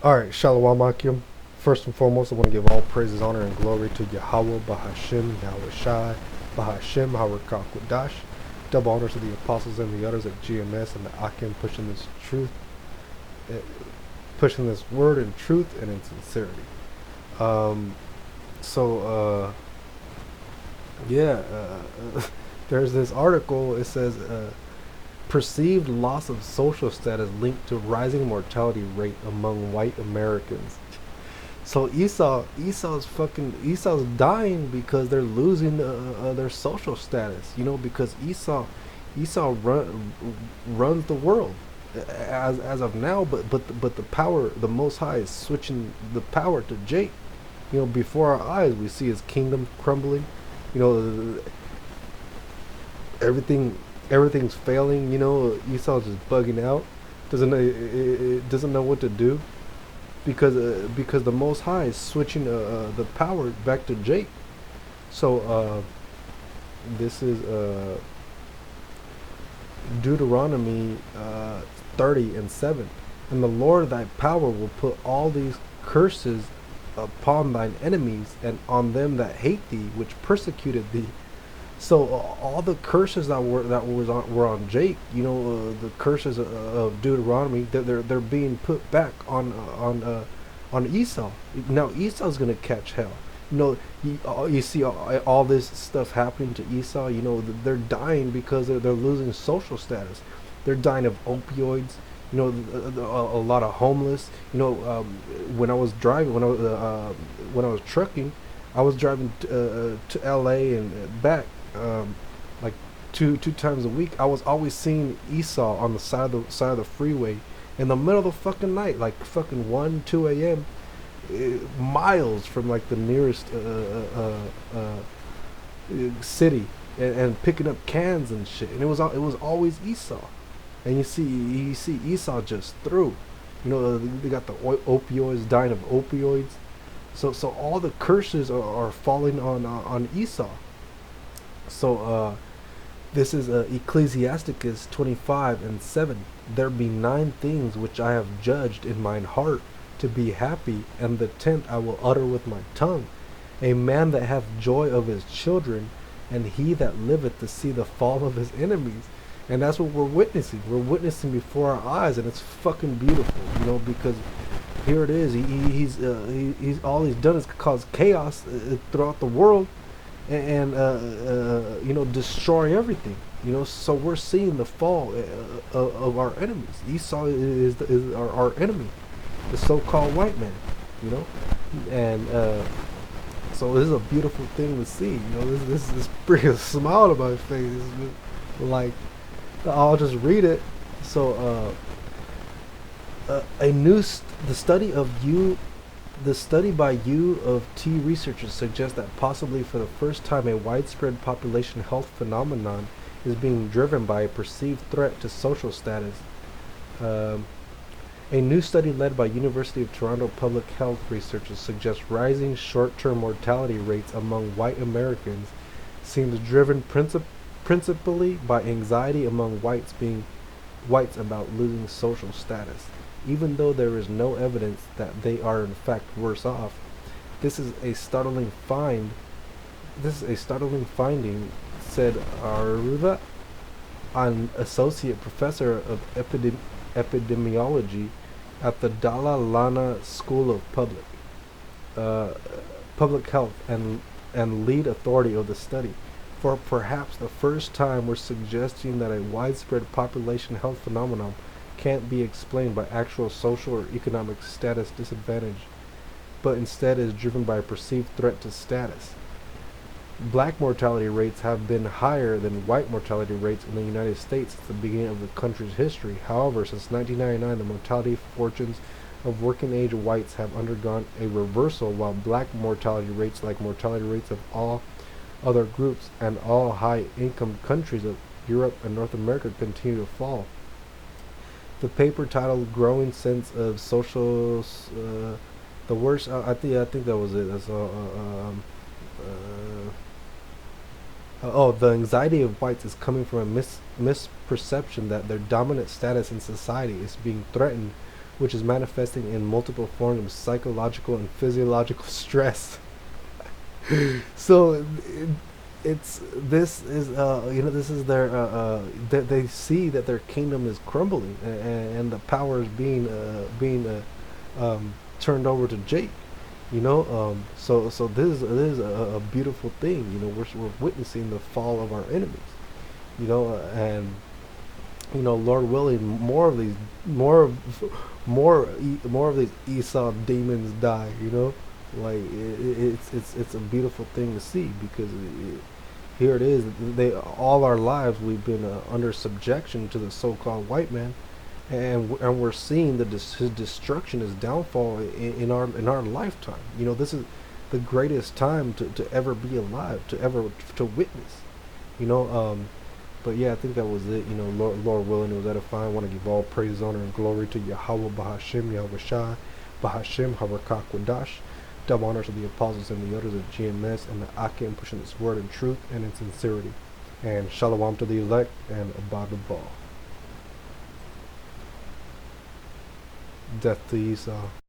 Alright, Shalom Akim. First and foremost, I want to give all praises, honor, and glory to Yahawah, Bahasham, YAHAWASHI, Bahasham, Rawchaa, Qadash. Double honors to the apostles and the others at GMS and the Akim pushing this truth, eh, pushing this word in truth and in sincerity. Um, so, yeah, there's this article. It says, perceived loss of social status linked to rising mortality rate among white Americans. So Esau's dying because they're losing their social status. You know, because runs the world as of now. But the power, the Most High is switching the power to Jake. You know, before our eyes, we see his kingdom crumbling. You know, everything everything's failing. You know, Esau's just bugging out. Doesn't know what to do because the Most High is switching the power back to Jake. So this is Deuteronomy 30:7, and the Lord thy power will put all these curses upon thine enemies and on them that hate thee, which persecuted thee. So all the curses were on Jake, you know, the curses of Deuteronomy, they're being put back on Esau. Now Esau's gonna catch hell. You know, you see all this stuff happening to Esau. You know, they're dying because they're losing social status. They're dying of opioids. You know, a lot of homeless. You know, when I was driving, when I was trucking, I was driving to L.A. and back, like two times a week. I was always seeing Esau on the side of the freeway in the middle of the fucking night, like fucking 1, 2 a.m., miles from like the nearest city, and picking up cans and shit. And it was always Esau. And you see Esau just through. You know, they got the opioids, dying of opioids. So all the curses are falling on Esau. So this is Ecclesiasticus 25:7. There be 9 things which I have judged in mine heart to be happy, and the 10th I will utter with my tongue. A man that hath joy of his children, and he that liveth to see the fall of his enemies. And that's what we're witnessing. We're witnessing before our eyes, and it's fucking beautiful, you know, because here it is. He's all he's done is cause chaos throughout the world, and you know, destroy everything. You know, so we're seeing the fall of our enemies. Esau is our enemy, the so-called white man. You know, and so this is a beautiful thing to see. You know, this brings a smile to my face. Like, I'll just read it. So the study by U of T researchers suggests that possibly for the first time a widespread population health phenomenon is being driven by a perceived threat to social status. A new study led by University of Toronto public health researchers suggests rising short-term mortality rates among white Americans seems driven principally by anxiety among whites about losing social status, even though there is no evidence that they are in fact worse off. This is a startling finding, said Aruba, an associate professor of epidemiology at the Dalla Lana School of Public Health and lead authority of the study. For perhaps the first time, we're suggesting that a widespread population health phenomenon can't be explained by actual social or economic status disadvantage, but instead is driven by a perceived threat to status. Black mortality rates have been higher than white mortality rates in the United States since the beginning of the country's history. However, since 1999, the mortality fortunes of working-age whites have undergone a reversal, while black mortality rates, like mortality rates of all other groups and all high-income countries of Europe and North America, continue to fall. The paper titled "Growing Sense of Social," the worst. I think that was it. That's the anxiety of whites is coming from a misperception that their dominant status in society is being threatened which is manifesting in multiple forms of psychological and physiological stress. So it's this is this is their they see that their kingdom is crumbling, and the power is turned over to Jake. So this is a beautiful thing. We're witnessing the fall of our enemies. And Lord willing, more of these Esau demons die. Like it's a beautiful thing to see, because here it is. They all our lives we've been under subjection to the so-called white man, and we're seeing his destruction, his downfall in our lifetime. This is the greatest time to ever be alive, to witness. You know, but yeah, I think that was it. Lord willing, it was edifying. I want to give all praise, honor, and glory to Yahweh, Bahasham, YAHAWASHI, Bahasham, Harakah, Qadash. Double honor to the apostles and the elders of GMS and the Akim pushing this word in truth and in sincerity. And shalom to the elect and abad the ball. Death to Esau.